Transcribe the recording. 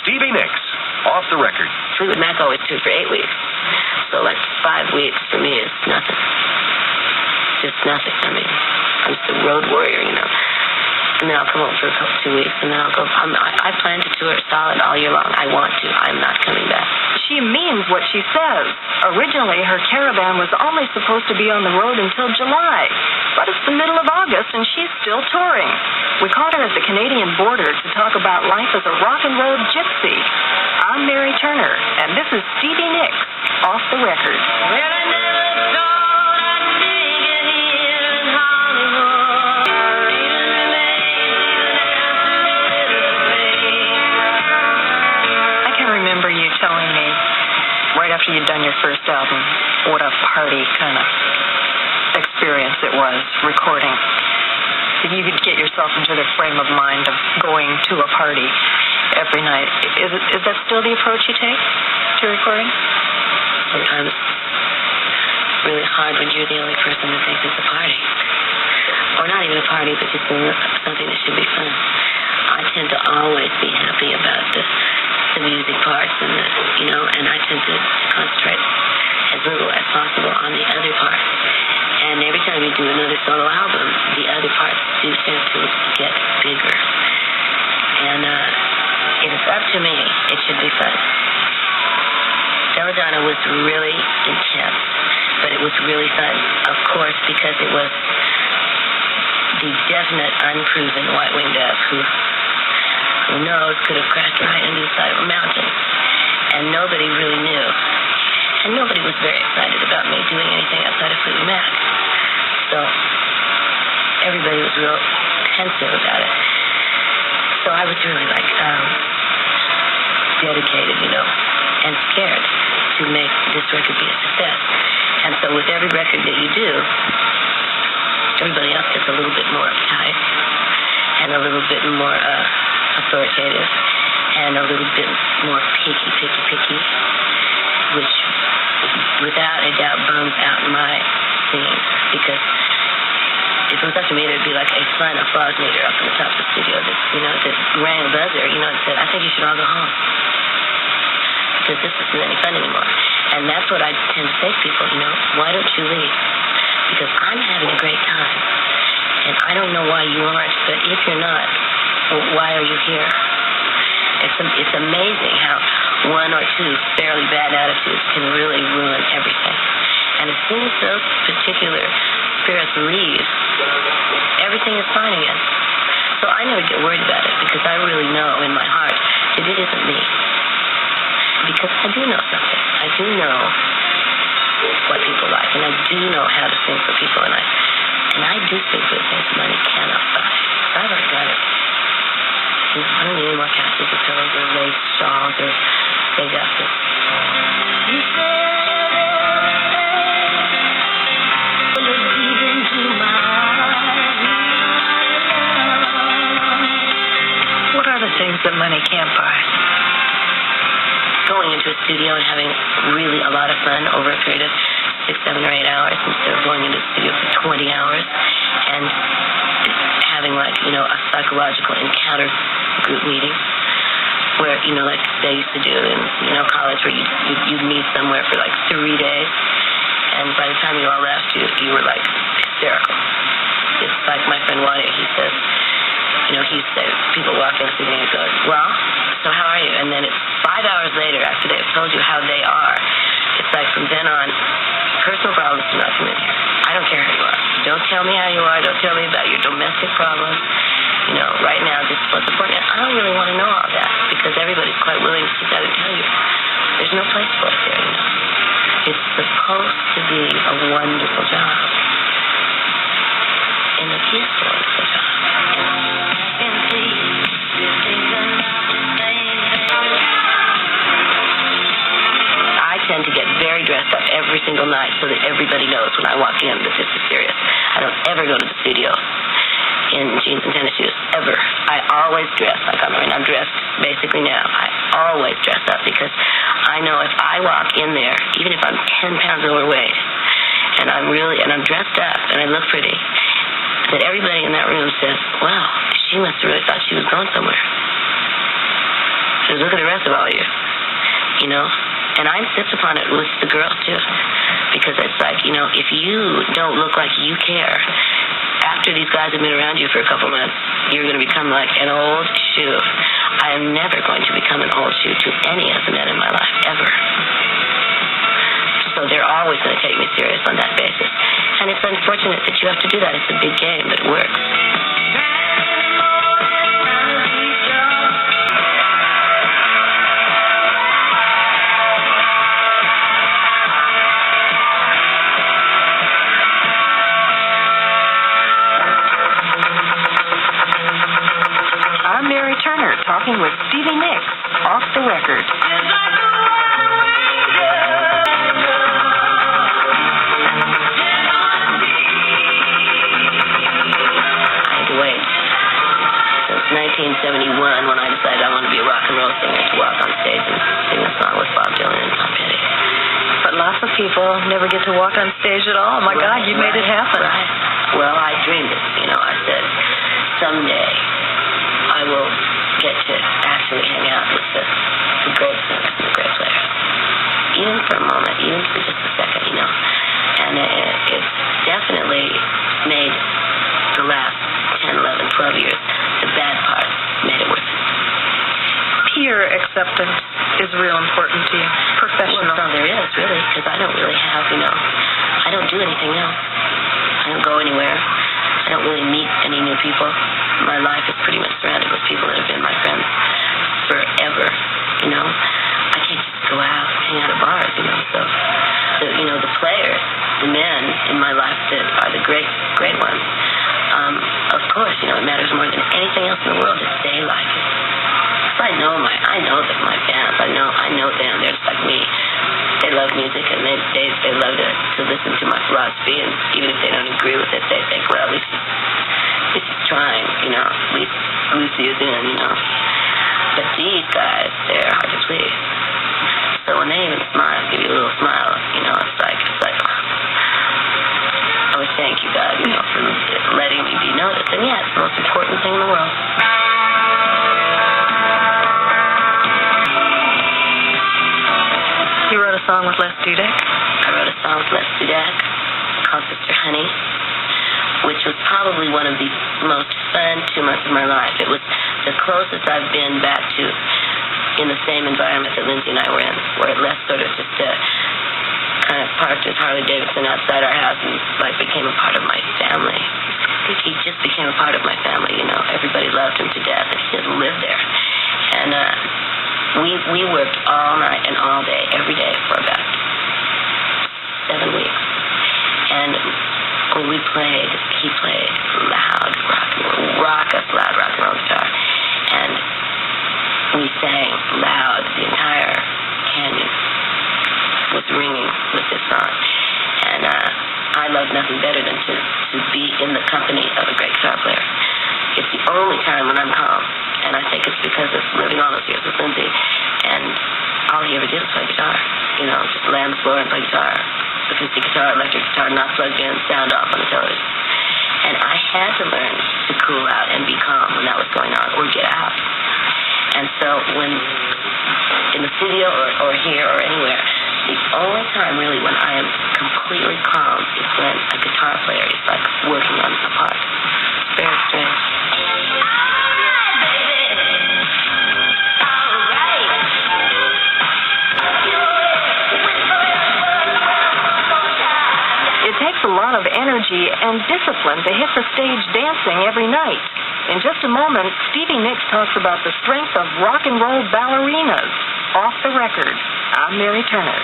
Stevie Nicks, off the record. Fleetwood Mac always toured for 8 weeks. So, 5 weeks for me is nothing. Just nothing. I mean, I'm just a road warrior, And then I'll come home for 2 weeks, and then I'll go. I plan to tour solid all year long. I want to. I'm not coming back. She means what she says. Originally, her caravan was only supposed to be on the road until July. But it's the middle of August, and she's still touring. We caught her at the Canadian border to talk about life as a rock and roll gypsy. I'm Mary Turner, and this is Stevie Nicks, off the record. Well, I never thought I'd make it here in Hollywood. I can remember you telling me, right after you'd done your first album, what a party kind of experience it was, recording. If you could get yourself into the frame of mind of going to a party every night. Is that still the approach you take to recording? Sometimes it's really hard when you're the only person that thinks it's a party. Or not even a party, but just something that should be fun. I tend to always be happy about the music parts and and I tend to concentrate as little as possible on the other parts. And every time you do another solo album, the other parts do tend to get bigger. And if it's up to me, it should be fun. Belladonna was really intense, but it was really fun, of course, because it was the definite, unproven white-winged dove who knows could have crashed right into the side of a mountain. And nobody really knew. And nobody was very excited about me doing anything outside of Fleetwood Mac. So everybody was real pensive about it. So I was really dedicated, and scared to make this record be a success. And so with every record that you do, everybody else gets a little bit more uptight and a little bit more authoritative and a little bit more picky, which without a doubt bums out my singing, because if it was up to me, there'd be like a fun applause meter up in the top of the studio that rang a buzzer, and said, I think you should all go home, because this isn't any fun anymore. And that's what I tend to say to people, why don't you leave? Because I'm having a great time, and I don't know why you aren't, but if you're not, well, why are you here? It's amazing how one or two fairly bad attitudes can really ruin everything. And as soon as those particular spirits leave, everything is fine again. So I never get worried about it, because I really know in my heart that it isn't me. Because I do know something. I do know what people like, and I do know how to sing for people, and I do sing for things money cannot buy. So I've already got it. I don't need any more couches or pillows or lace shawls, or they got this. You said what are the things that money can't buy? Going into a studio and having really a lot of fun over a period of 6, 7, or 8 hours instead of going into the studio for 20 hours and having a psychological encounter group meeting where, like they used to do in, college, where you'd meet somewhere for 3 days, and by the time you all left, you were hysterical. It's like my friend Wadi, he says, he said, people walk in and he goes, well, so how are you? And then it's 5 hours later, after they've told you how they are, it's like from then on, personal problems do not come in here. I don't care how you are. Don't tell me how you are. Don't tell me about your domestic problems. Right now, this is what's important. I don't really want to know all that, because everybody's quite willing to sit down and tell you. There's no place for it there, It's supposed to be a wonderful job. And it is a wonderful job. I tend to get very dressed up every single night so that everybody knows when I walk in that this is serious. I don't ever go to the studio in jeans and tennis shoes, ever. I always dress like I'm dressed basically now. I always dress up, because I know if I walk in there, even if I'm 10 pounds overweight, and I'm dressed up and I look pretty, that everybody in that room says, wow, she must have really thought she was going somewhere. Just look at the rest of all you, you know? And I insist upon it with the girls, too, because it's like, you know, if you don't look like you care, after these guys have been around you for a couple months, you're going to become like an old shoe. I am never going to become an old shoe to any of the men in my life, ever. So they're always going to take me serious on that basis. And it's unfortunate that you have to do that. It's a big game, but it works. Talking with Stevie Nicks, Off the Record. I had to wait since 1971 when I decided I wanted to be a rock and roll singer to walk on stage and sing a song with Bob Dylan and Tom Petty. But lots of people never get to walk on stage at all. My God, you made it happen. Right. Well, I dreamed it. You know, I said, someday I will get to actually hang out with the great singers and the great players. Even for a moment, even for just a second, you know. And it's definitely made the last 10, 11, 12 years, the bad parts made it worth it. Peer acceptance is real important to you. Professional. Well, that's all there is, really, because I don't really have, you know, I don't do anything else. I don't go anywhere. I don't really meet any new people. My life is pretty much surrounded with people that have been my friends forever, you know. I can't just go out and hang out at bars, you know. So, the players, the men in my life that are the great, great ones, of course, you know, it matters more than anything else in the world that they like it. So I know that my fans, I know them. They're just like me. They love music and they love to listen to my philosophy, and even if they don't agree with it, they think, well, at least it's trying, you know, at least Lucy is in, you know. But these guys, they're hard to please. So when they even smile, give you a little smile, you know, it's like, I would thank you, God, you know, for letting me be noticed. And yeah, it's the most important thing in the world. You wrote a song with Les Dudek? I wrote a song with Les Dudek called Sister Honey, which was probably one of the most fun 2 months of my life. It was the closest I've been back to in the same environment that Lindsay and I were in, where Les sort of just kind of parked his Harley Davidson outside our house and like became a part of my family. He just became a part of my family, you know. Everybody loved him to death, and he doesn't live there. And we worked all night and all day, every day for about 7 weeks. And when we played, he played loud rock and roll guitar. And we sang loud. The entire canyon was ringing with this song. And I love nothing better than to be in the company of a great guitar player. It's the only time when I'm calm. And I think it's because of living all those years with Lindsay. And all he ever did was play guitar. You know, just lay on the floor and play guitar. Acoustic guitar, electric guitar, not plugged in, sound off on the television. And I had to learn to cool out and be calm when that was going on, or get out. And so when in the studio or here or anywhere, the only time really when I am completely calm is when a guitar player is like working on a part. It's very strange. It takes a lot of energy and discipline to hit the stage dancing every night. In just a moment, Stevie Nicks talks about the strength of rock and roll ballerinas. Off the Record, I'm Mary Turner.